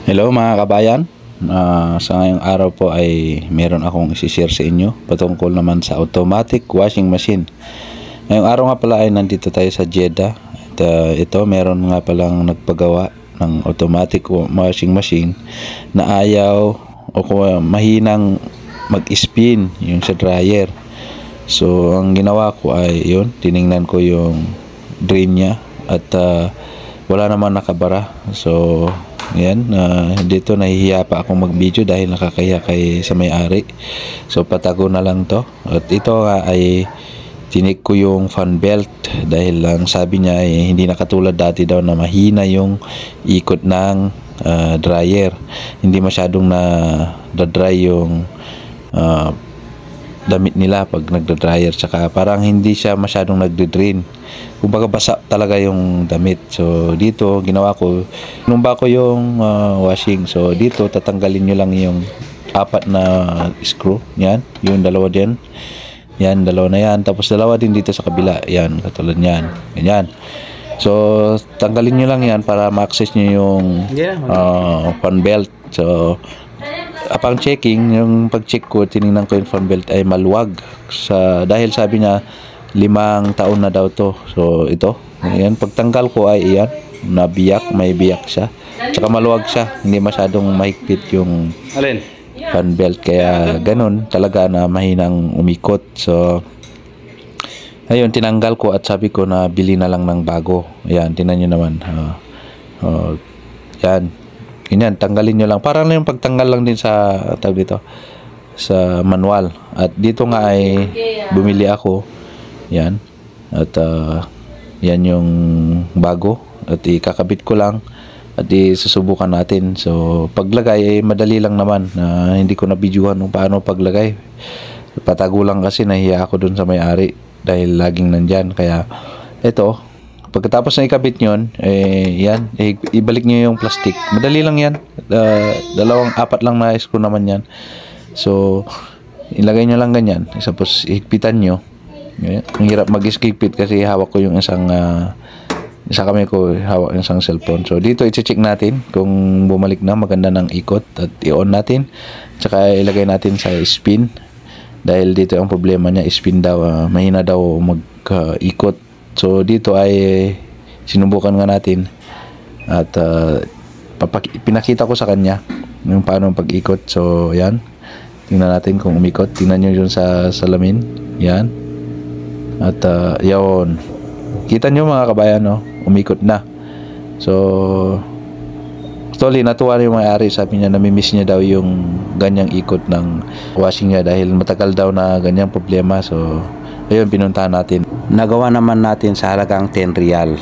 Hello mga kabayan. Sa ngayong araw po ay meron akong isi-share sa inyo patungkol naman sa automatic washing machine. Ngayong araw nga pala ay nandito tayo sa Jeddah. At ito meron nga palang nagpagawa ng automatic washing machine na ayaw o mahinang mag-spin yung sa dryer. So ang ginawa ko ay yun, tiningnan ko yung drain niya at wala naman nakabara. So yan, dito nahihiya pa akong mag-video dahil nakakahiya kay sa may-ari. So patago na lang to. At ito nga ay tinik ko yung fan belt dahil lang sabi niya ay hindi na katulad dati daw na mahina yung ikot ng dryer. Hindi masyadong na dry yung damit nila pag nagda-dryer, tsaka parang hindi siya masyadong nagde-drain, kumbaga basa talaga yung damit. So dito ginawa ko, numba ko yung washing. So dito tatanggalin nyo lang yung apat na screw, yan, yung dalawa din, yan, dalawa na yan, tapos dalawa din dito sa kabila, yan, katulad yan, ganyan. So tanggalin nyo lang yan para ma-access nyo yung fan belt. So upang checking, yung pag-check ko, tinignan ko yung fan belt ay maluwag dahil sabi niya 5 taon na daw to. So ito, ayan, pagtanggal ko ay iyan, nabiyak, may biyak siya, tsaka maluwag siya, hindi masyadong mahigpit yung fan belt, kaya ganun talaga na mahinang umikot. So ayun, tinanggal ko at sabi ko na bili na lang ng bago. Ayan, tingnan nyo naman, yan, ganyan, tanggalin nyo lang. Parang yung pagtanggal lang din sa tawag dito, sa manual. At dito nga ay bumili ako. Yan. At yan yung bago. At ikakabit ko lang. At isusubukan natin. So paglagay ay madali lang naman. Hindi ko na videohan kung paano paglagay. Patago lang kasi nahiya ako dun sa may-ari dahil laging nandyan. Kaya ito, pagkatapos na ikabit nyon, yan, ibalik nyo yung plastic. Madali lang yan. Apat lang na screw naman yan. So ilagay nyo lang ganyan. Tapos ihigpitan nyo. Ang hirap mag-higpit kasi hawak ko yung isang isa kamay ko, hawak yung isang cellphone. So dito i-check natin kung bumalik na, maganda ng ikot, at i-on natin. Tsaka ilagay natin sa spin. Dahil dito ang problema niya, spin daw, mahina daw mag-ikot. So dito ay sinubukan nga natin at pinakita ko sa kanya yung paano pag-ikot. So yan, tingnan natin kung umikot. Tingnan nyo yun sa salamin, yan. At yun, kita nyo mga kabayan, no? Umikot na. So actually natuwa yung may-ari, sabi niya namimiss niya daw yung ganyang ikot ng washing niya dahil matagal daw na ganyang problema. So ayun, pinuntahan natin. Nagawa naman natin sa halagang 10 riyal.